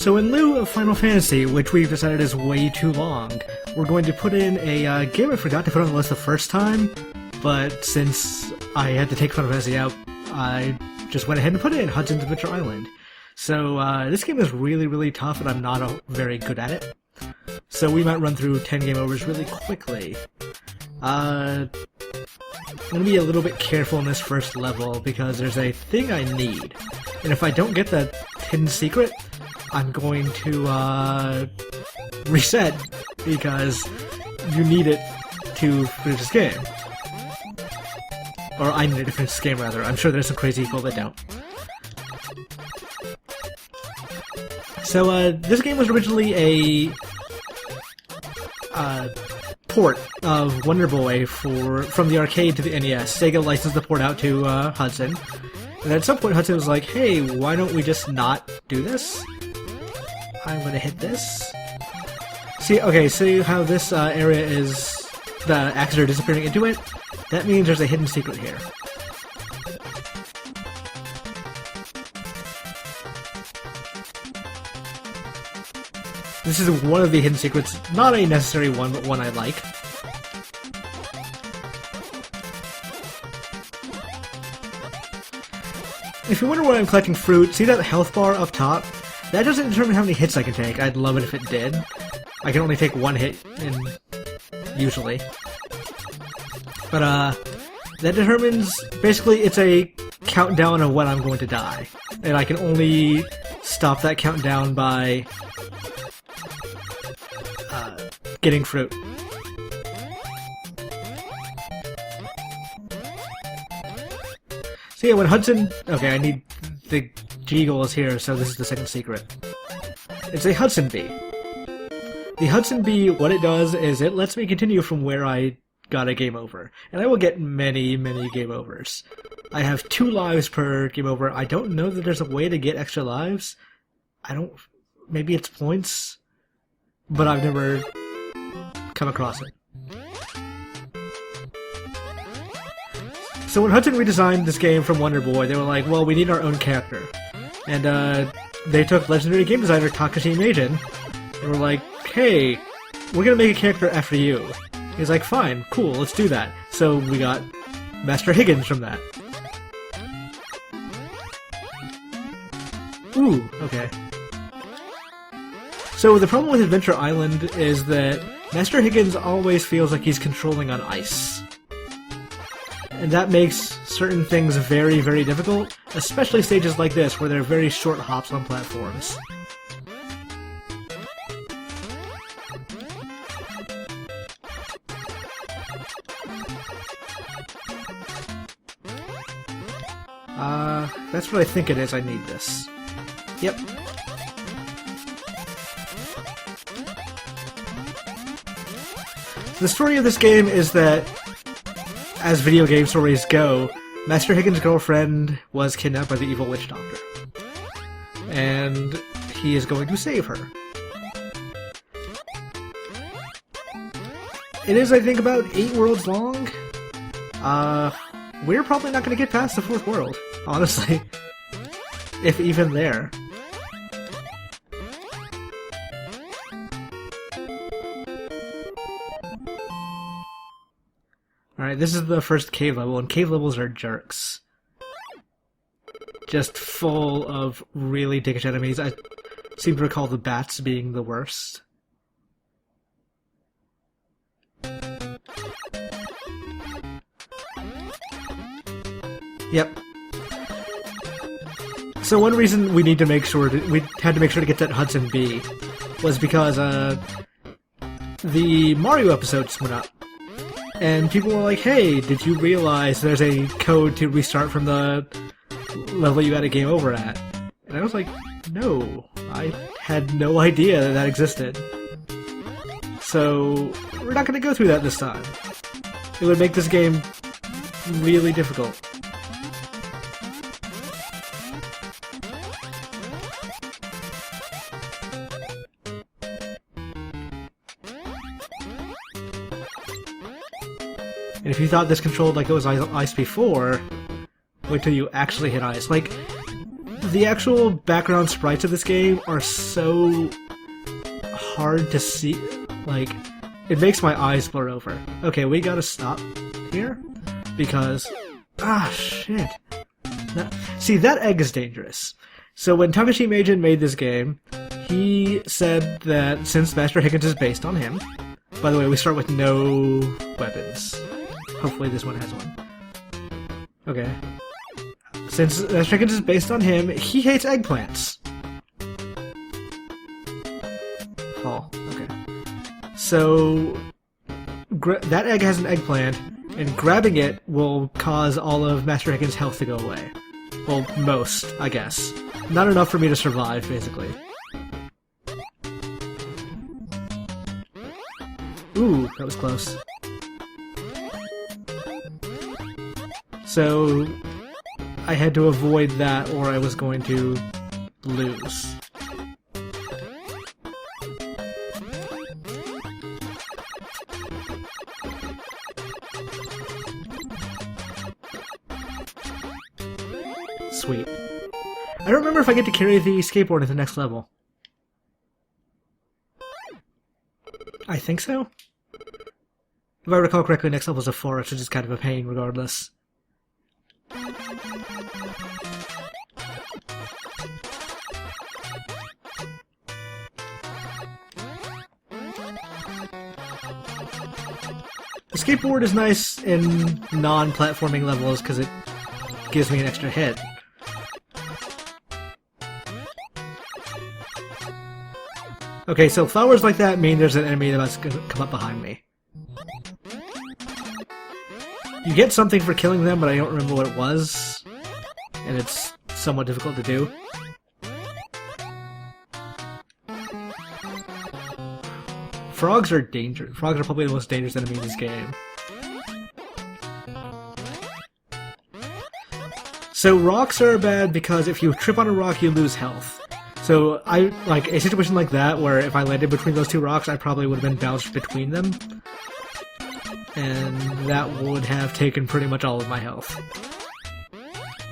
So in lieu of Final Fantasy, which we've decided is way too long, we're going to put in a game I forgot to put on the list the first time, but since I had to take Final Fantasy out, I just went ahead and put it in Hudson's Adventure Island. So this game is really, really tough, and I'm not very good at it. So we might run through 10 game overs really quickly. I'm going to be a little bit careful in this first level, because there's a thing I need. And if I don't get that hidden secret, I'm going to reset, because you need it to finish this game. Or I need it to finish this game, rather. I'm sure there's some crazy people that don't. So, this game was originally a port of Wonder Boy from the arcade to the NES. Sega licensed the port out to Hudson. And at some point Hudson was like, hey, why don't we just not do this? I'm gonna hit this. See how this area is... the axes are disappearing into it? That means there's a hidden secret here. This is one of the hidden secrets, not a necessary one, but one I like. If you wonder why I'm collecting fruit, see that health bar up top? That doesn't determine how many hits I can take. I'd love it if it did. I can only take one hit, usually. But, that determines... basically, it's a countdown of when I'm going to die. And I can only stop that countdown by... getting fruit. So yeah, when Hudson... okay, I need... the G-Goal is here, so this is the second secret. It's a Hudson Bee. The Hudson Bee, what it does is it lets me continue from where I got a game over. And I will get many, many game overs. I have 2 lives per game over. I don't know that there's a way to get extra lives. Maybe it's points? But I've never come across it. So when Hudson redesigned this game from Wonder Boy, they were like, well, we need our own character. And they took legendary game designer Takashi Meijin, and were like, hey, we're gonna make a character after you. He's like, fine, cool, let's do that. So we got Master Higgins from that. Ooh, okay. So the problem with Adventure Island is that Master Higgins always feels like he's controlling on ice. And that makes certain things very, very difficult, especially stages like this, where there are very short hops on platforms. That's what I think it is. I need this. Yep. The story of this game is that, as video game stories go, Master Higgins' girlfriend was kidnapped by the evil witch doctor. And he is going to save her. It is, I think, about 8 worlds long. We're probably not going to get past the 4th world, honestly. If even there. Alright, this is the first cave level, and cave levels are jerks. Just full of really dickish enemies. I seem to recall the bats being the worst. Yep. So one reason we need to make sure we had to make sure to get that Hudson Bee was because the Mario episode just went up. And people were like, hey, did you realize there's a code to restart from the level you had a game over at? And I was like, no, I had no idea that that existed. So, we're not going to go through that this time. It would make this game really difficult. And if you thought this controlled like it was ice before, wait till you actually hit ice. Like, the actual background sprites of this game are so hard to see. Like, it makes my eyes blur over. Okay, we gotta stop here because shit. See, that egg is dangerous. So when Takashi Meijin made this game, he said that since Master Higgins is based on him. By the way, we start with no weapons. Hopefully this one has one. Okay. Since Master Higgins is based on him, he hates eggplants. Fall. Okay. So that egg has an eggplant, and grabbing it will cause all of Master Higgins' health to go away. Well, most, I guess. Not enough for me to survive, basically. Ooh, that was close. So, I had to avoid that or I was going to lose. Sweet. I don't remember if I get to carry the skateboard at the next level. I think so? If I recall correctly, next level is a forest, which is kind of a pain regardless. The skateboard is nice in non-platforming levels because it gives me an extra hit. Okay, so flowers like that mean there's an enemy that's gonna come up behind me. You get something for killing them, but I don't remember what it was. And it's somewhat difficult to do. Frogs are dangerous. Frogs are probably the most dangerous enemy in this game. So rocks are bad because if you trip on a rock, you lose health. So like a situation like that where if I landed between those two rocks, I probably would have been bounced between them. And that would have taken pretty much all of my health.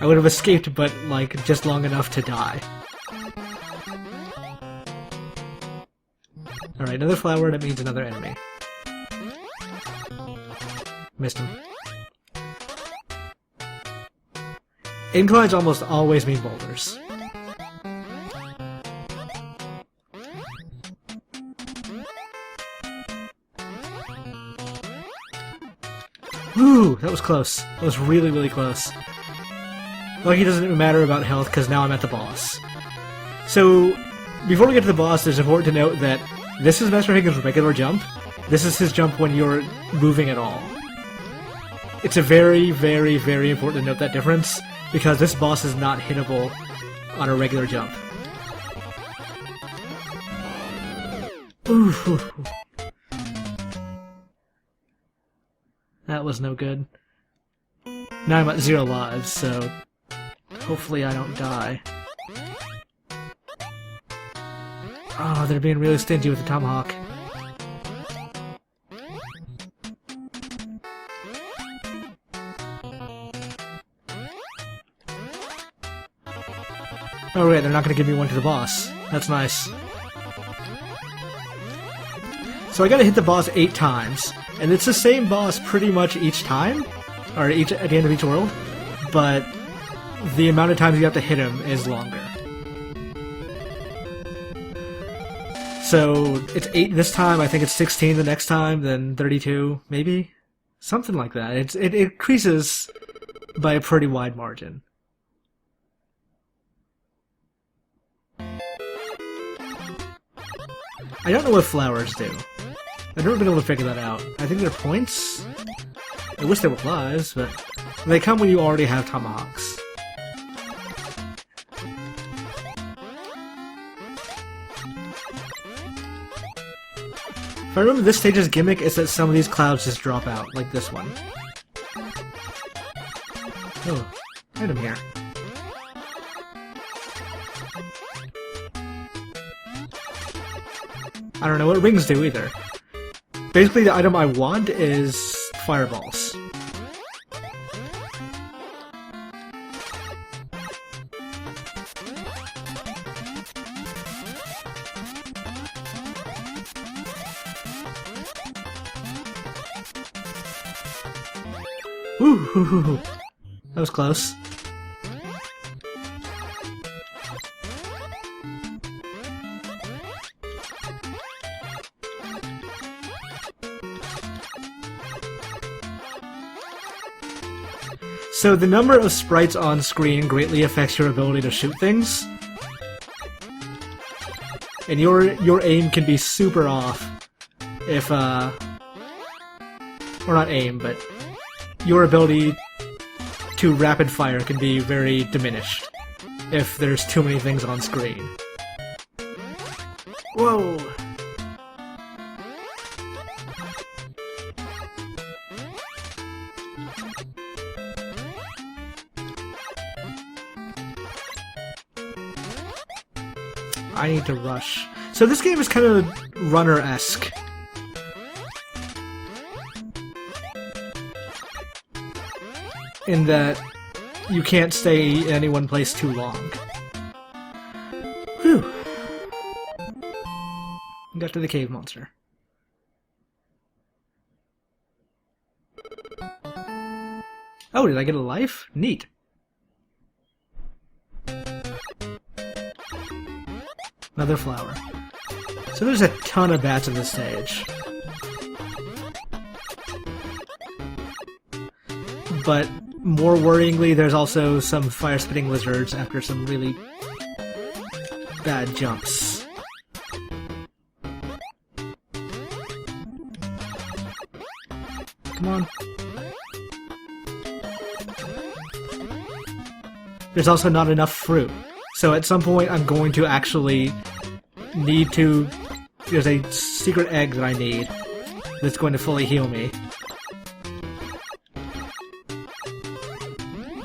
I would have escaped, but like just long enough to die. Alright, another flower, that means another enemy. Missed him. Inclines almost always mean boulders. Ooh, that was close. That was really, really close. Lucky it doesn't matter about health, because now I'm at the boss. So, before we get to the boss, it's important to note that this is Master Higgins' regular jump. This is his jump when you're moving at all. It's a very, very, very important to note that difference, because this boss is not hittable on a regular jump. Ooh. That was no good. Now I'm at 0 lives, so hopefully I don't die. Oh, they're being really stingy with the tomahawk. Oh wait, they're not gonna give me one to the boss. That's nice. So I gotta hit the boss 8 times. And it's the same boss pretty much each time, or at the end of each world, but the amount of times you have to hit him is longer. So it's 8 this time, I think it's 16 the next time, then 32, maybe? Something like that. It increases by a pretty wide margin. I don't know what flowers do. I've never been able to figure that out. I think they're points? I wish they were lives, but they come when you already have tomahawks. If I remember this stage's gimmick is that some of these clouds just drop out, like this one. Oh, item here. I don't know what rings do either. Basically, the item I want is fireballs. Ooh, that was close. So the number of sprites on screen greatly affects your ability to shoot things. And your aim can be super off if, or not aim, but your ability to rapid fire can be very diminished if there's too many things on screen. Whoa! I need to rush. So this game is kind of runner-esque. In that you can't stay in any one place too long. Whew. Got to the cave monster. Oh, did I get a life? Neat. Another flower. So there's a ton of bats in this stage. But more worryingly, there's also some fire-spitting lizards after some really bad jumps. Come on. There's also not enough fruit. So at some point I'm going to actually need to... There's a secret egg that I need that's going to fully heal me.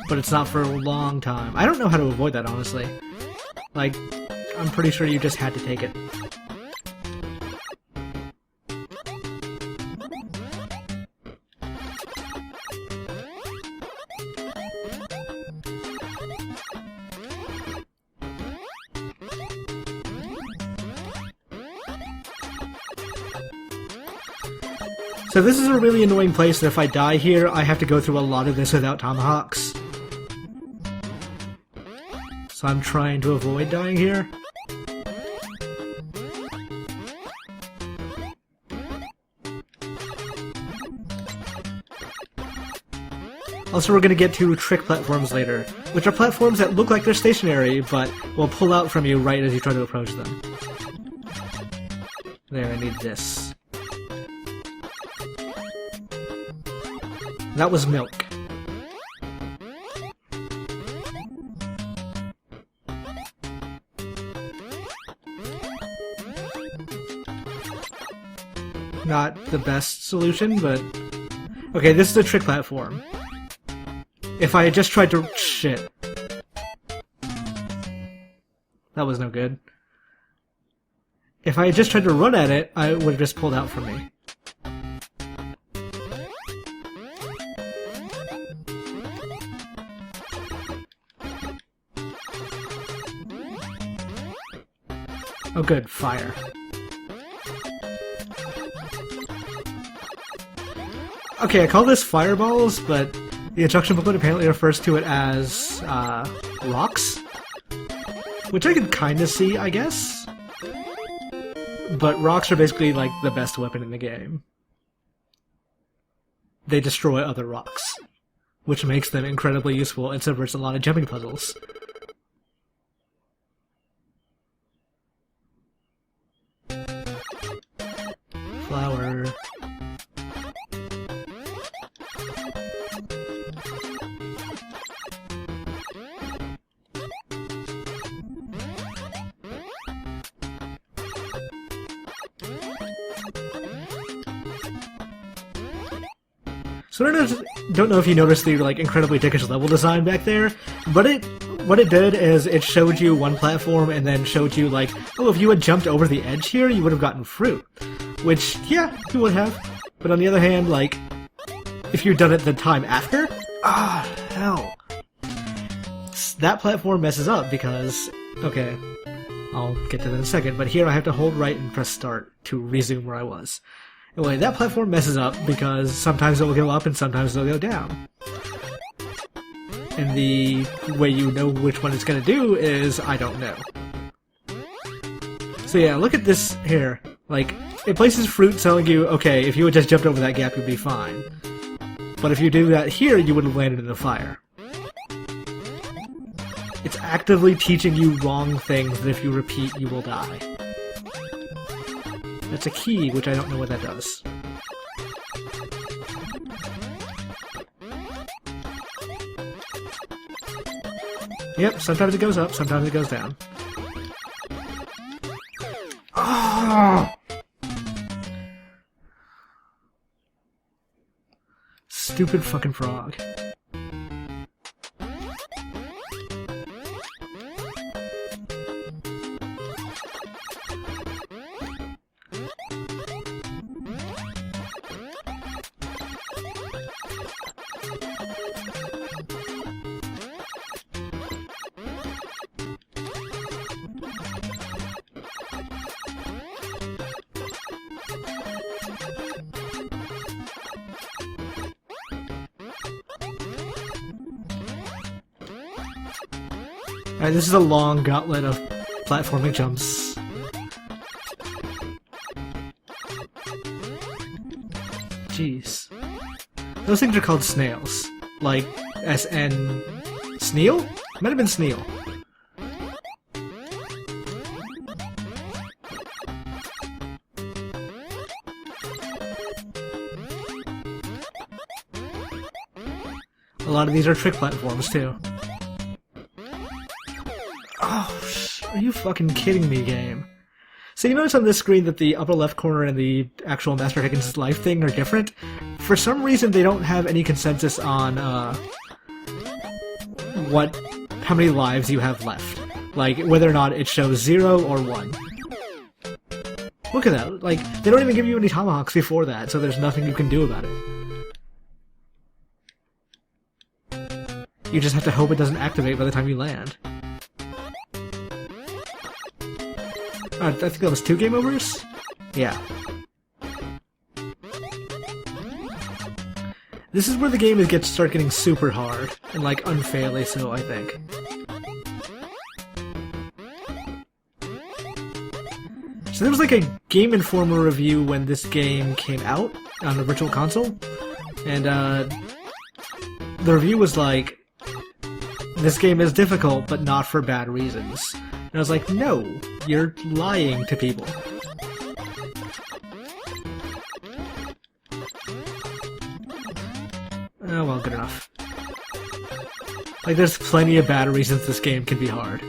But it's not for a long time. I don't know how to avoid that, honestly. Like, I'm pretty sure you just had to take it. So this is a really annoying place that if I die here, I have to go through a lot of this without tomahawks. So I'm trying to avoid dying here. Also, we're gonna get to trick platforms later, which are platforms that look like they're stationary, but will pull out from you right as you try to approach them. There, I need this. That was milk. Not the best solution, but... Okay, this is a trick platform. If I had just tried to... Shit. That was no good. If I had just tried to run at it, I would have just pulled out from me. Oh good, fire. Okay, I call this fireballs, but the instruction booklet apparently refers to it as, rocks? Which I can kinda see, I guess? But rocks are basically, like, the best weapon in the game. They destroy other rocks, which makes them incredibly useful and subverts a lot of jumping puzzles. Flower. So I don't know if you noticed the like incredibly dickish level design back there, but what it did is it showed you one platform and then showed you like, oh, if you had jumped over the edge here, you would have gotten fruit. Which, yeah, you would have. But on the other hand, like, if you'd done it the time after, hell. That platform messes up because, okay, I'll get to that in a second, but here I have to hold right and press start to resume where I was. Anyway, that platform messes up because sometimes it will go up and sometimes it'll go down. And the way you know which one it's gonna do is, I don't know. So yeah, look at this here. Like, it places fruit telling you, okay, if you had just jumped over that gap, you'd be fine. But if you do that here, you would have landed in the fire. It's actively teaching you wrong things that if you repeat, you will die. That's a key, which I don't know what that does. Yep, sometimes it goes up, sometimes it goes down. Oh! Stupid fucking frog. Alright, this is a long gauntlet of platforming jumps. Jeez. Those things are called snails. Like, S-N... Sneal? Might have been Sneal. A lot of these are trick platforms, too. Oh, are you fucking kidding me, game? So you notice on this screen that the upper left corner and the actual Master Higgins' life thing are different? For some reason, they don't have any consensus on, how many lives you have left. Like, whether or not it shows 0 or 1. Look at that. Like, they don't even give you any tomahawks before that, so there's nothing you can do about it. You just have to hope it doesn't activate by the time you land. I think that was 2 game overs? Yeah. This is where the game start getting super hard, and like unfairly so, I think. So there was like a Game Informer review when this game came out on the Virtual Console, and the review was like, this game is difficult, but not for bad reasons. And I was like, no, you're lying to people. Oh well, good enough. Like, there's plenty of bad reasons this game can be hard.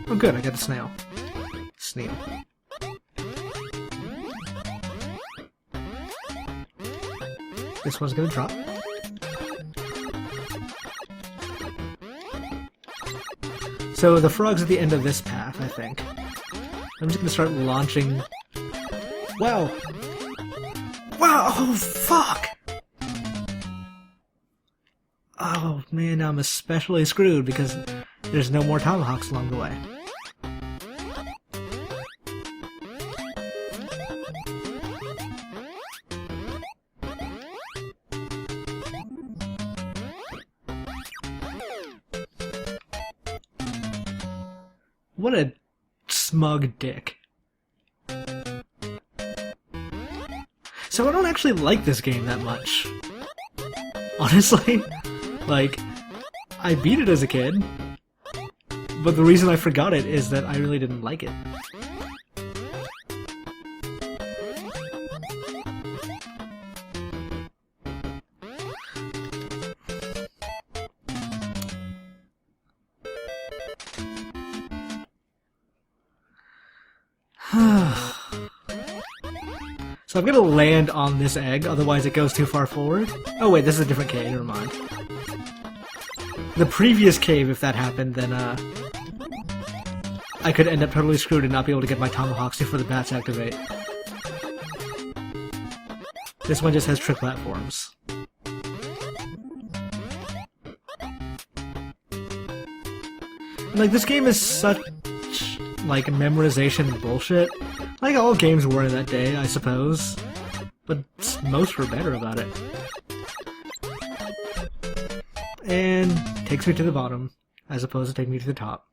Oh good, I got the snail. Snail. This one's gonna drop. So the frog's at the end of this path, I think. I'm just gonna start launching... Wow! Wow! Oh, fuck! Oh, man, I'm especially screwed because there's no more tomahawks along the way. What a smug dick. So I don't actually like this game that much. Honestly. Like, I beat it as a kid, but the reason I forgot it is that I really didn't like it. So I'm gonna land on this egg, otherwise it goes too far forward. Oh wait, this is a different cave, never mind. The previous cave, if that happened, then I could end up totally screwed and not be able to get my tomahawks before the bats activate. This one just has trick platforms. Like, this game is such, like, memorization bullshit. Like all games were in that day, I suppose. But most were better about it. And takes me to the bottom, as opposed to taking me to the top.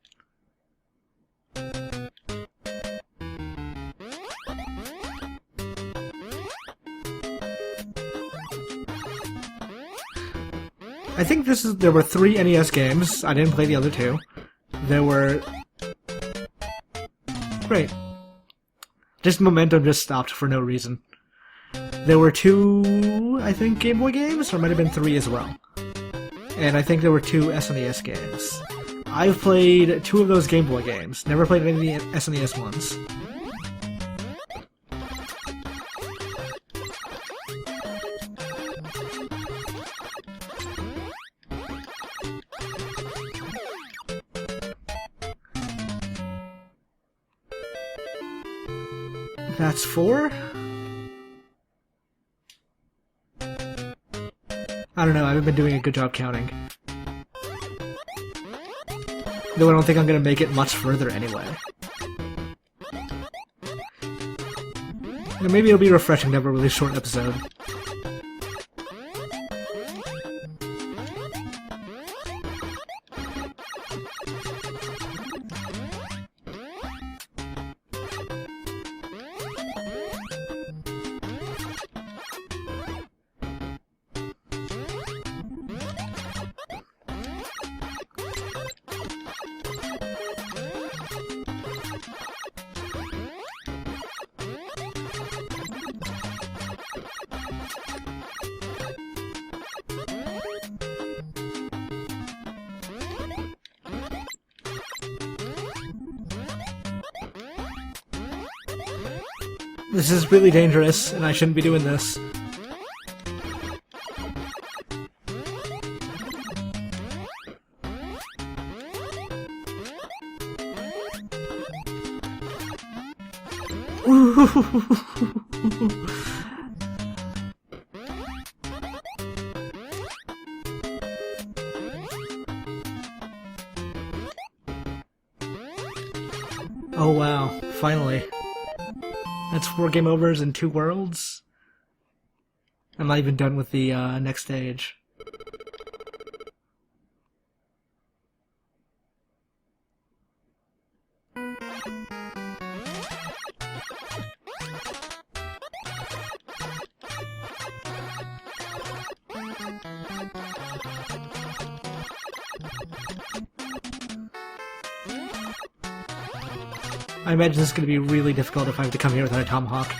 I think there were 3 NES games. I didn't play the other 2. There were... Great. Just momentum just stopped for no reason. There were 2, I think, Game Boy games, or it might have been 3 as well. And I think there were 2 SNES games. I've played 2 of those Game Boy games. Never played any of the SNES ones. That's 4? I don't know, I haven't been doing a good job counting. Though I don't think I'm gonna make it much further anyway. Maybe it'll be refreshing to have a really short episode. This is really dangerous, and I shouldn't be doing this. Oh wow, finally. That's 4 game overs in 2 worlds? I'm not even done with the next stage. I imagine this is going to be really difficult if I have to come here without a tomahawk.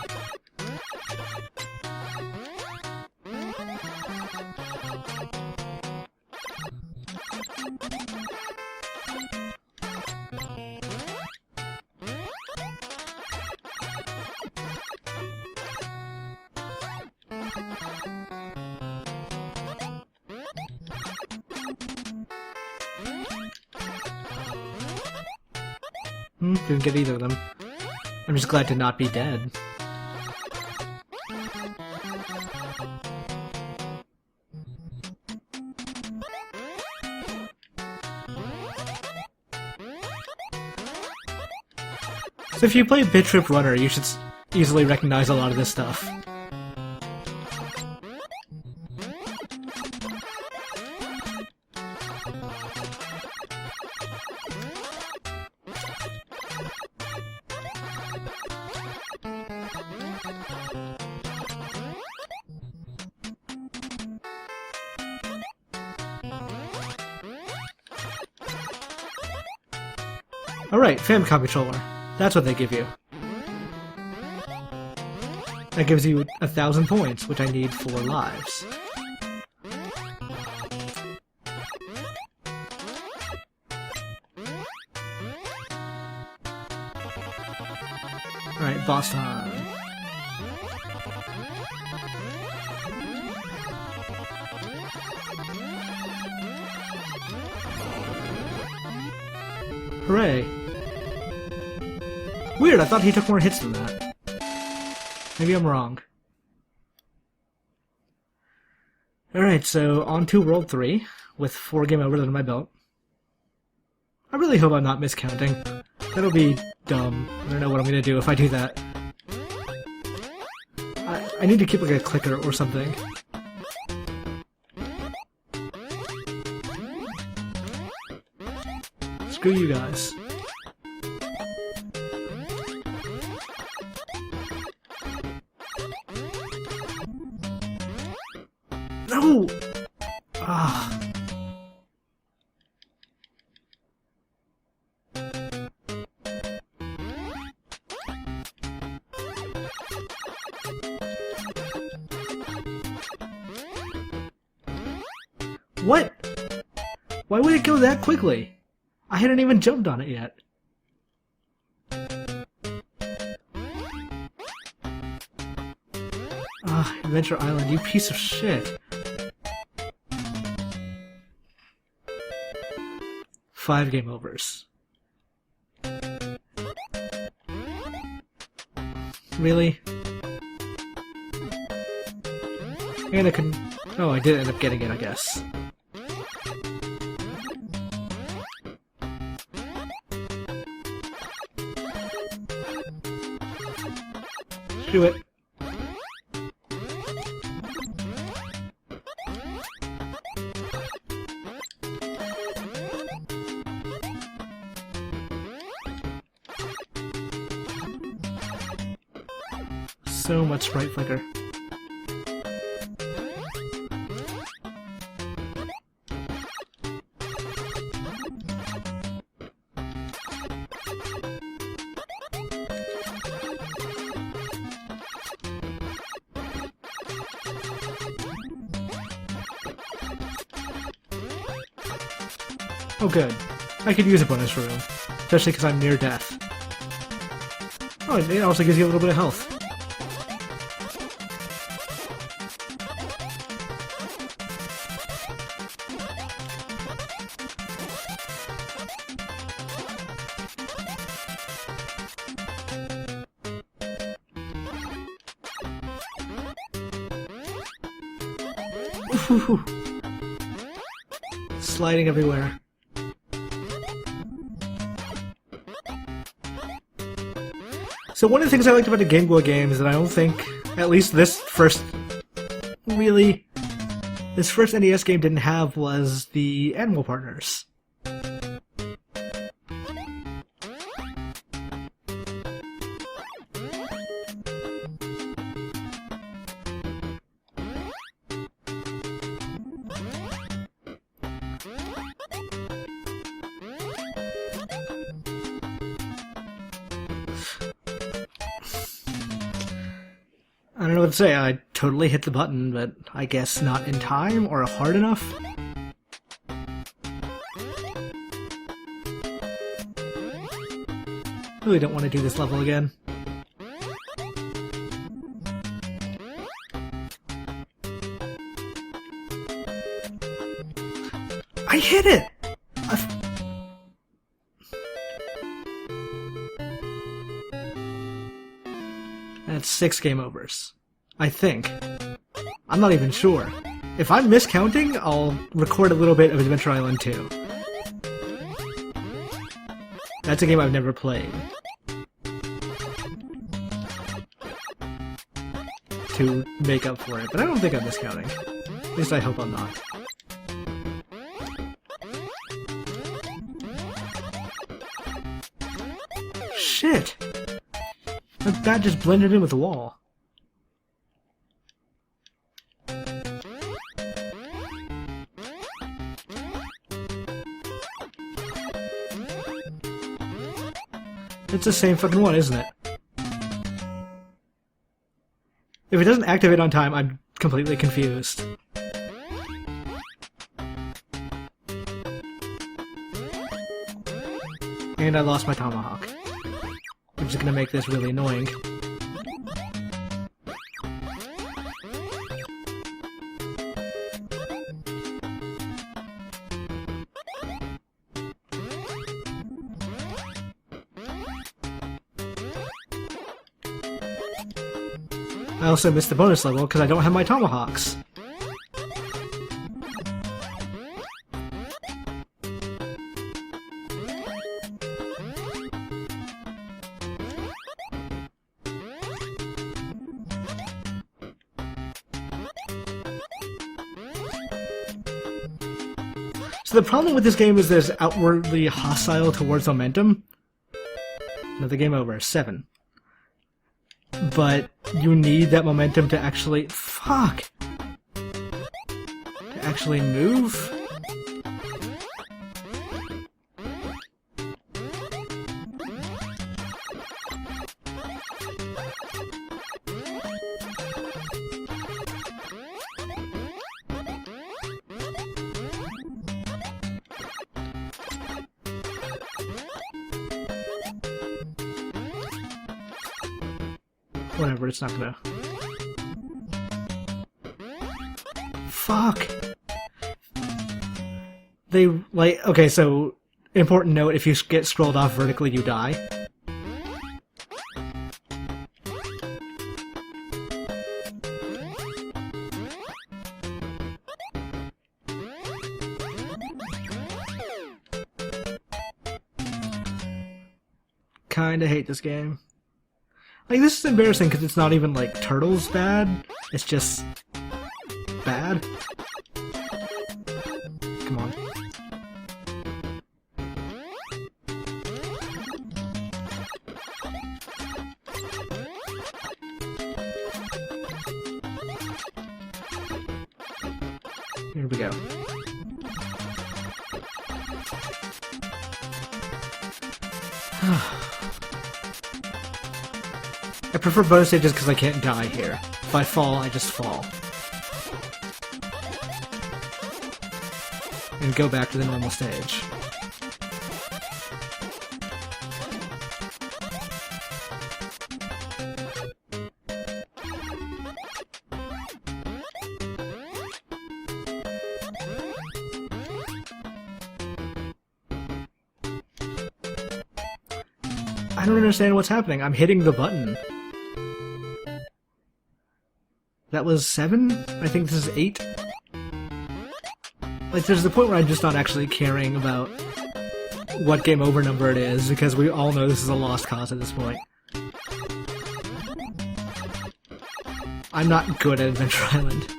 Didn't get either of them. I'm just glad to not be dead. So if you play Bit Trip Runner, you should easily recognize a lot of this stuff. Alright, Famicom controller. That's what they give you. That gives you 1,000 points, which I need 4 lives. Alright, boss time. Hooray. Weird, I thought he took more hits than that. Maybe I'm wrong. Alright, so on to World 3, with 4 game overs under my belt. I really hope I'm not miscounting. That'll be dumb. I don't know what I'm gonna do if I do that. I need to keep like a clicker or something. Screw you guys. No! Ah. What? Why would it go that quickly? I hadn't even jumped on it yet. Ah, Adventure Island, you piece of shit. 5 game overs. Really? And I can... Oh, I did end up getting it, I guess. Do it. So much sprite flicker. Oh good. I could use a bonus room. Especially because I'm near death. Oh, it also gives you a little bit of health. Ooh. Sliding everywhere. So one of the things I liked about the Game Boy game is that I don't think, at least this first NES game didn't have was the animal partners. I don't know what to say, I totally hit the button, but I guess not in time or hard enough? Really don't want to do this level again. I hit it! That's 6 game overs. I think. I'm not even sure. If I'm miscounting, I'll record a little bit of Adventure Island 2. That's a game I've never played. To make up for it, but I don't think I'm miscounting. At least I hope I'm not. Shit! That just blended in with the wall. It's the same fucking one, isn't it? If it doesn't activate on time, I'm completely confused. And I lost my tomahawk. Which is gonna make this really annoying. I also missed the bonus level because I don't have my tomahawks. So the problem with this game is there's outwardly hostile towards momentum. Another game over. 7. But you need that momentum to actually... Fuck! To actually move? Whatever, it's not gonna... Fuck! They, like... Okay, so... Important note, if you get scrolled off vertically, you die. Kinda hate this game. Like, this is embarrassing because it's not even, like, Turtles bad. It's just... bad. Come on. Here we go. I prefer bonus stages because I can't die here. If I fall, I just fall. And go back to the normal stage. I don't understand what's happening. I'm hitting the button. That was 7? I think this is 8? Like, there's the point where I'm just not actually caring about what game over number it is, because we all know this is a lost cause at this point. I'm not good at Adventure Island.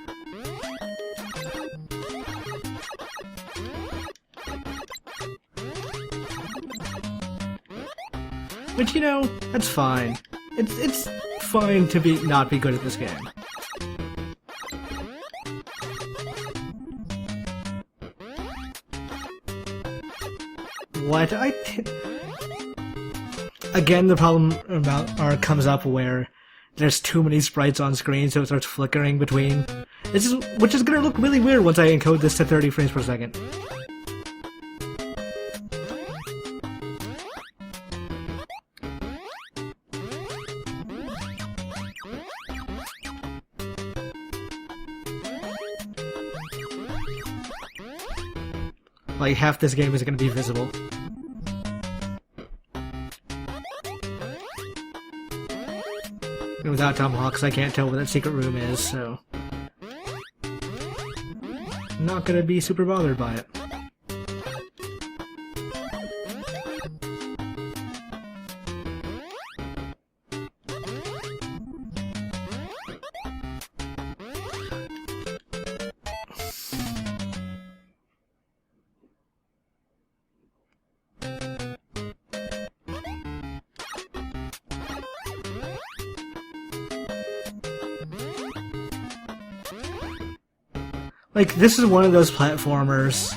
But you know, that's fine. It's fine to not be good at this game. What? Again, the problem comes up where there's too many sprites on screen, so it starts flickering between. Which is gonna look really weird once I encode this to 30 frames per second. Like, half this game is gonna be visible. And without tomahawks, I can't tell where that secret room is, so... I'm not gonna be super bothered by it. Like, this is one of those platformers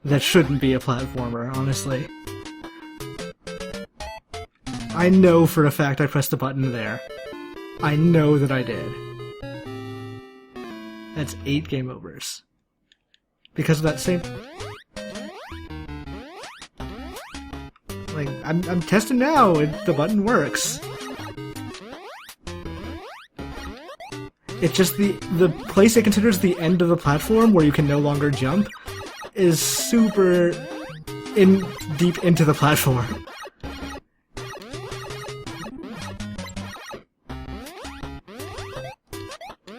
that shouldn't be a platformer, honestly. I know for a fact I pressed the button there. I know that I did. That's 8 game overs. Because of that same... Like, I'm testing now, the button works. It's just the place it considers the end of the platform where you can no longer jump is super deep into the platform.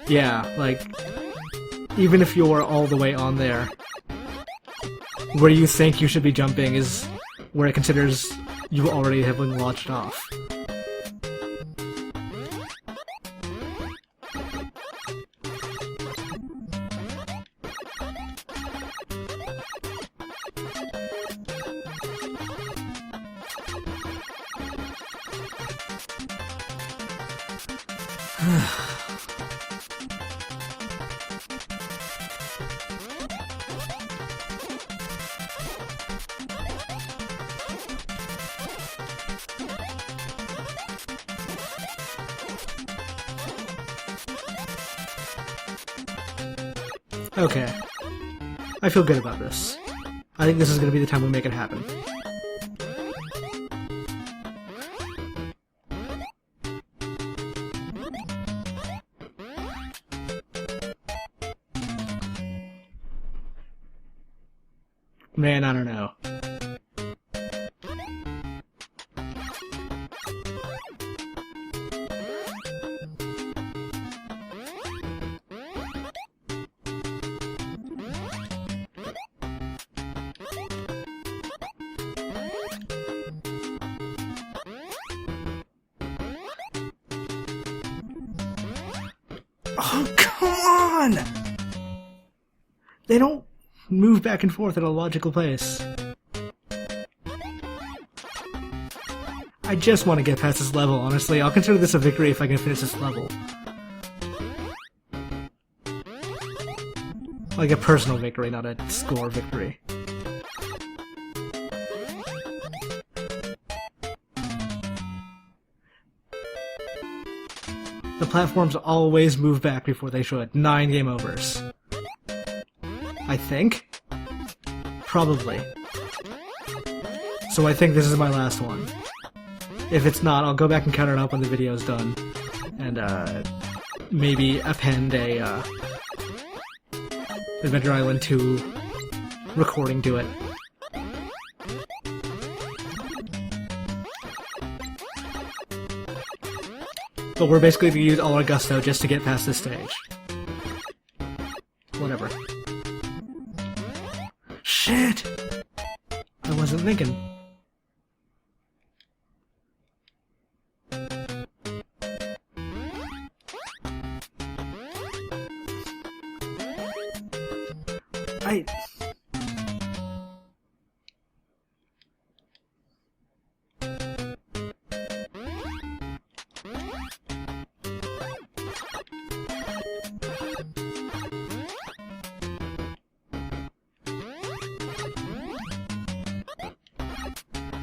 Yeah, like, even if you're all the way on there, where you think you should be jumping is where it considers you already have been launched off. Okay. I feel good about this. I think this is going to be the time we make it happen. Man, I don't know. Oh, come on! They don't move back and forth at a logical pace. I just want to get past this level, honestly. I'll consider this a victory if I can finish this level. Like a personal victory, not a score victory. The platforms always move back before they should. 9 game overs. I think? Probably. So I think this is my last one. If it's not, I'll go back and count it up when the video's done. And, maybe append a, Adventure Island 2 recording to it. But we're basically going to use all our gusto just to get past this stage. Whatever. Shit! I wasn't thinking.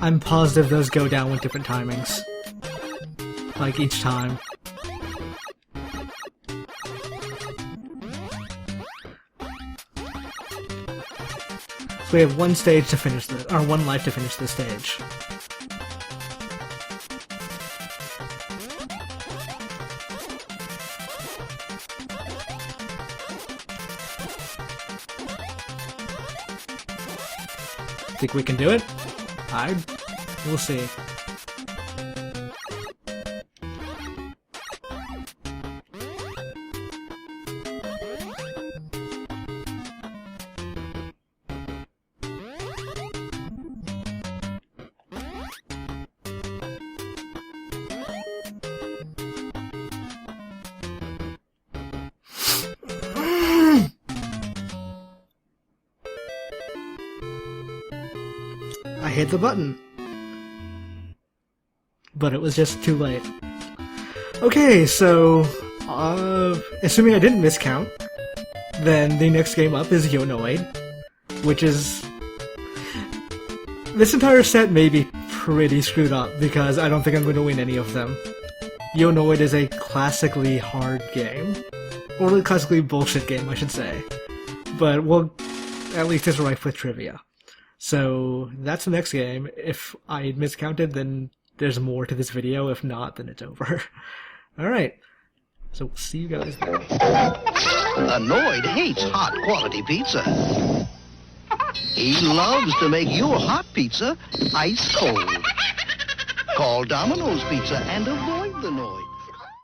I'm positive those go down with different timings. Like each time. So we have one stage to finish this, or one life to finish this stage. Think we can do it? We'll see. I hit the button. But it was just too late. Okay, so, assuming I didn't miscount, then the next game up is Yonoid, which is... This entire set may be pretty screwed up, because I don't think I'm going to win any of them. Yonoid is a classically hard game. Or a classically bullshit game, I should say. But, well, at least it's rife with trivia. So, that's the next game. If I miscounted, then there's more to this video. If not, then it's over. Alright. So, we'll see you guys there. Annoyed hates hot quality pizza. He loves to make your hot pizza ice cold. Call Domino's Pizza and avoid the noise.